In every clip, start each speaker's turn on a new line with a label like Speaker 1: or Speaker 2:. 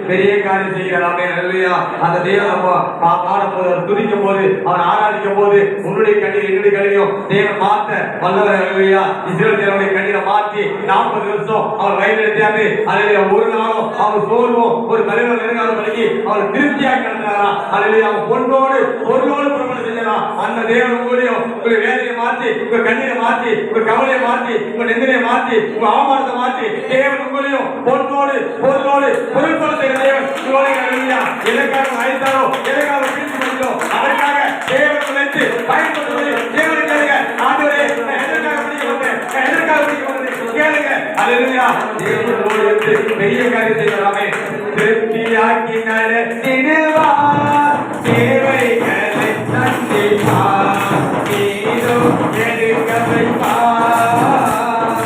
Speaker 1: பெரிய காரியம் செய்கிறார். அந்த தேவன் நம்ம பாடும் போது துதிக்கும் போது அவன் ஆராதிக்கும் போது உன்னுடைய கண்ணீர் என்னுடைய கண்ணீரையும் தேவன் மாற்ற வல்லவர். இஸ்ரவேல் தேவனுடைய கண்ணீரை மாற்றி 40 வருஷம் அவர் வயது எடுத்தாரு. அதில் ஒரு நாளும் அவர் சோர்வும் ஒரு தலைவர் நெருங்காத வழங்கி அவர் திருப்தியாக நடந்தாராம். அதில் அவன் பொண்ணோடு பொருளோடு புறப்பட செஞ்சாராம். அந்த தேவன் உங்களையும் உங்க வேதனையை மாற்றி உங்க கண்ணீரை மாற்றி உங்க கவலையை மாற்றி உங்க நெந்தனையை மாற்றி உங்க அவமானத்தை மாற்றி தேவன் உங்களையும் பொண்ணோடு பொருளோடு பொருட்பட செய்கிற தேவன். எதற்காக அழைத்தாரோ எதற்காக பிடித்து கொண்டோ அதற்காக தேவன் நினைத்து பயன்படுத்துவது தேவனை கேளுங்க. ஆண்டவரே எதற்காக பிடிக்க வந்தேன், எதற்காக பிடிக்க வந்தேன் கேளுங்க. அல்லேலூயா. தேவனோடு இருந்து பெரிய காரியம் செய்யலாமே. திருப்தியாக்கி நடத்திடுவார், தேவைகளை சந்திப்பார், நீரும் எடுக்க வைப்பார்,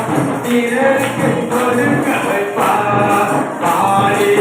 Speaker 1: இதற்கு கொடுக்க வைப்பார், பாடி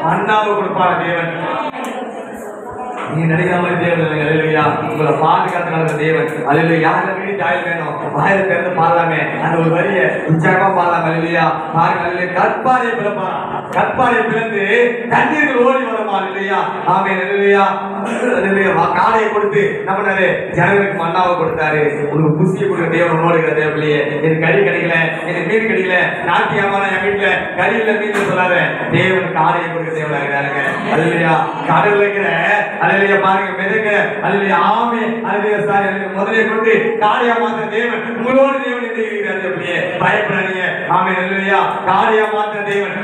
Speaker 1: மன்னாவை கொடுப்பார தேவன். நீ நினைக்கிற மாதிரி தேவன் இல்லைங்க. அல்லேலூயா. உங்களை பாதுகாத்து நடந்த தேவன். அல்லேலூயா. யாரை வீடு ஜாயில் வேணும் வாயில திறந்து பாடலாமே. அந்த ஒரு வரிய உற்சாகமா பாடலாம். அல்லேலூயா. பாருங்க, கற்பாரை பிறப்பாரா, கற்பாரை பிறந்து தண்ணீர்கள் ஓடி வரமா. அல்லேலூயா. ஆமென். அல்லேலூயா. அல்லேலூயா. காளையை கொடுத்து நம்ம ஜனங்களுக்கு மன்னாவை கொடுத்தாரு. உங்களுக்கு புசியை கொடுக்க தேவன் ஓடுகிற தேவையில்லையே. எனக்கு கறி கிடைக்கல, எனக்கு மீன் கிடைக்கல, நாட்டியமான என் வீட்டுல கறி இல்ல மீன் சொல்லாத. தேவன் காளையை கொடுக்க தேவையாகிறாருங்க. அல்லேலூயா. கடவுள் வைக்கிற அல்லேலூயா. பாருங்க, மிதங்க. அல்லேலூயா. ஆமே. அல்லேலூயா. சாரி, முதலே கொண்டு காளையா மாத்திர தேவன் உங்களோடு தேவன் இருக்கிறார். அப்படியே பயப்படாதீங்க. ஆமென். அல்லேலூயா. காளையா மாத்திர தேவன்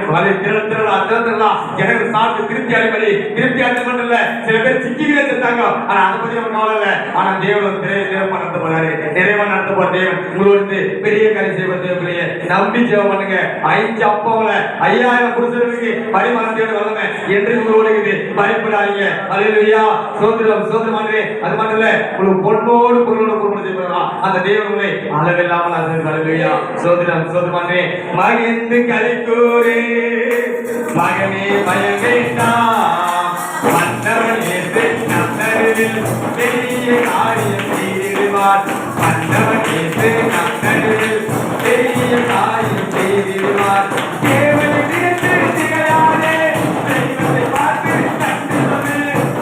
Speaker 1: திரளா எனக்கு சாப்பிட்டு திருப்தி அடைபடி திருப்தி அடைமல்ல. சில பேர் சிக்கிகளே செத்தாங்க. ஆனா அதை பத்தி நம்ம கவலை இல்லை. ஆனா தேவன் நிறைவா நடத்த போறாரு. நிறைவா நடத்த போற தேவன் உங்களோடு பெரிய காரியம் செய்ய தேவையில்லையே. நம்பி ஜெபம் பண்ணுங்க. 5 அப்பவங்கள 5000 புருஷர்களுக்கு பரிமாறத்தோட வல்லமை என்று உங்களோடு இருக்குது. பயப்படாதீங்க. அல்லேலூயா. சோதரம் சோதரமானே. அது மட்டும் இல்ல, உங்களுக்கு பொன்னோடு பொருளோடு பொருள் செய்யலாம். அந்த தேவன் உங்களை அளவில்லாமல் ஆசீர்வதிப்பார். அல்லேலூயா. சோதரம் சோதரமானே. மகிழ்ந்து களிக்கூரே மகனே பயம் வேண்டாம். மன்னவன் ஏற்று நன்னருவில் பெரிய காரியம் செய்திடுவார். மன்னவன் ஏற்று நன்னருவில் பெரிய காரியம் செய்திடுவார். தேவனை நினைத்து திகையாதே, தெய்வத்தை பார்த்து கண்டு சொல்லு.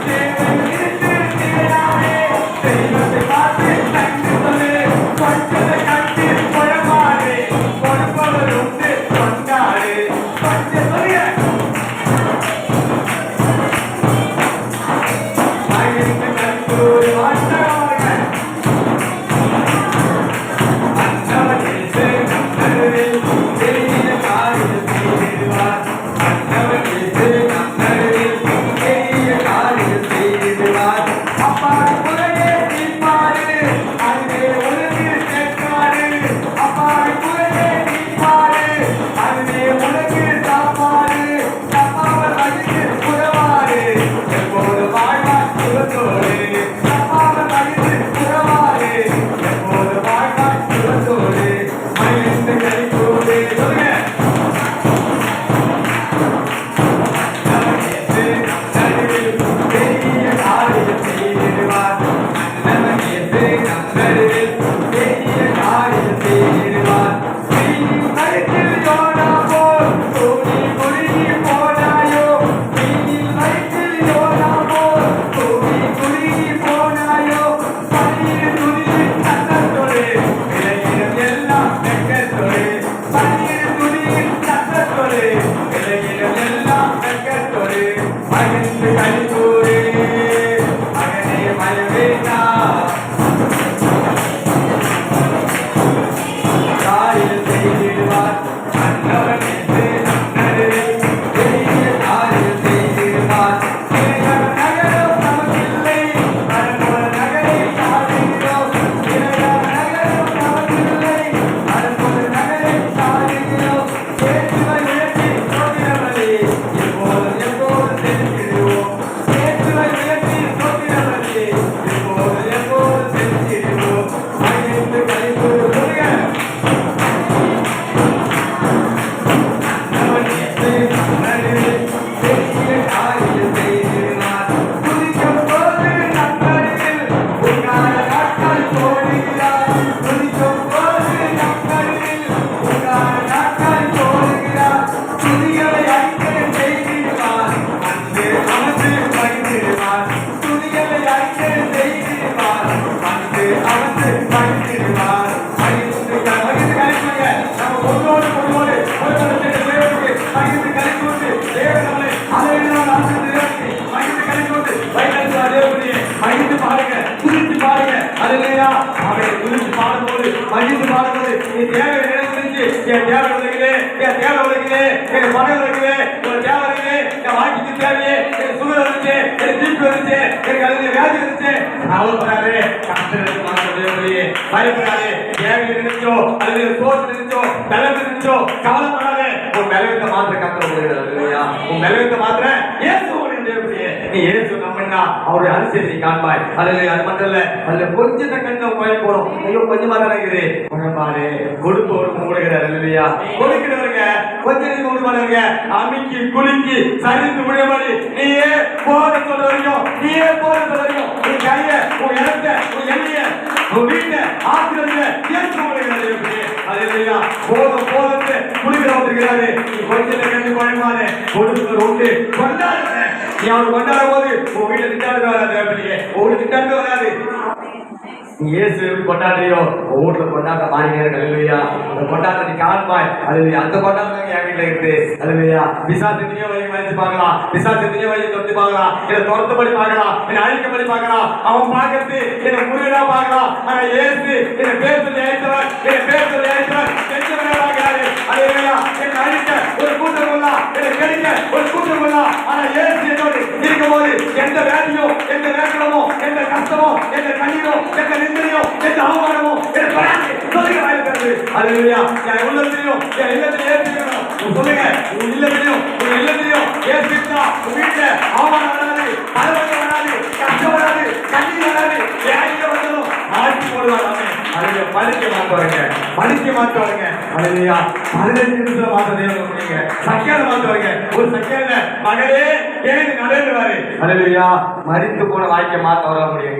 Speaker 1: தேவனை நினைத்து திகையாதே, தெய்வத்தை பார்த்து கண்டு சொல்லு. கொஞ்சத்தை கண்டு குழம்பாதே, கொடுப்பவர் உண்டு கொண்டாடு. கொஞ்சம் சொல்லுங்க. நீ தேவை நினைச்சு என் தேவை உலகிலே, என் தேவை உலகிலே, என் பணம் உலகிலே, ஒரு தேவை உலகிலே, என் வாழ்க்கைக்கு தேவையே, என் சுகர் வந்துச்சு, என் தீர்ப்பு வந்துச்சு, எனக்கு அதுல வியாதி வந்துச்சு. அவசராரு பயப்படாது. தேவை நினைச்சோ அல்லது சோறு நினைச்சோ பலம் நினைச்சோ கவலைப்படாது. உன் பலவீனத்தை மாத்திர கத்துறது இல்லையா? உன் பலவீனத்தை மாத்திர இயேசு நீ இயேசு நம்பினா அவருடைய அதிசயத்தை காண்பாய். அதுல அது மட்டும் இல்ல, அதுல கொஞ்சத்தை கண்ணு கோயில் போறோம். ஐயோ கொஞ்சமா தான் இருக்குது பாரு. கொடுப்பவரும் கொடுக்கிறார் இல்லையா? கொடுக்கிறவருங்க கொஞ்சம் கொடுப்பாருங்க. அமைக்கி குலுக்கி சரிந்து விழுமாடி நீயே போத சொல்ற வரைக்கும், நீயே போத சொல்ற வரைக்கும் உன் கைய உன் இடத்த உன் எண்ணிய உன் வீட்டை ஆசிரியர்ல இயேசு கொடுக்கிறாரு. அது இல்லையா? போதத்தை குடுக்கிறவருக்கிறாரு. நீ கொஞ்சத்தை கண்டு குழம்பாரு. கொடுப்பவர் உண்டு கொண்டாடுற. நீ அவர் கொண்டாடும் போது உன் வீட்டை திட்டாண்டு வராது. உங்களுக்கு திட்டாண்டு வராது. இயேசு கொண்டாடுறியோ வீட்டுல கொண்டாட்ட மாறினீர்கள் இல்லையா? அந்த கொண்டாட்டத்தை காண்பாய். அது அந்த கொண்டாட்டம் என் வீட்டுல இருக்கு. அதுலையா பிசாசத்திலேயே வயசு பார்க்கலாம், பிசாசத்திலேயே வயசு தொட்டு பார்க்கலாம், என்னை துரத்துபடி பார்க்கலாம், என்னை அழிக்கப்படி பார்க்கலாம். அவன் பார்க்கறது என்னை முருகனா பார்க்கலாம். ஆனா இயேசு என்னை பேர் சொல்லி அழைத்தவர், என்னை பேர் சொல்லி அழைத்தவர் செஞ்சவரே பார்க்கிறாரு. அதுலையா என்னை அழிக்க ஒரு கூட்டம் கொள்ளலாம், என்னை கெடுக்க ஒரு கூட்டம் கொள்ளலாம். ஆனா இயேசு என்னோடு இருக்கும் போது எந்த வேலையோ, எந்த வேக்கணமோ, எந்த கஷ்டமோ, எந்த கண்ணீரோ, எந்த நிம்மதியோ, எந்த அவமானமோ எனக்கு வராது. சொல்லுங்க வாய்க்கிறது. அதுலையா என் உள்ளத்திலையும் என் இல்லத்திலையும் ஏற்றிக்கணும். சொல்லுங்க உன் இல்லத்திலையும் உன் இல்லத்திலையும் ஏற்றிட்டா உன் வீட்டுல அவமானம் வராது, பலவங்க வராது, கஷ்டம் வராது, கண்ணீர் வராது. யாருக்க வந்தாலும் ஆட்சி போடுவாங்க. அதுல பழிக்க மாற்றுவாங்க, பழிக்க மாற்றுவாங்க. அதுலையா 15 நிமிஷம் மாற்ற தேவை முடியுங்க. சக்கையில மாற்றுவாங்க. ஒரு சக்கையில மகளே ஏன் நடந்துவாரு. அதுலையா மறித்து போன வாய்க்க மாற்ற வர முடியுங்க.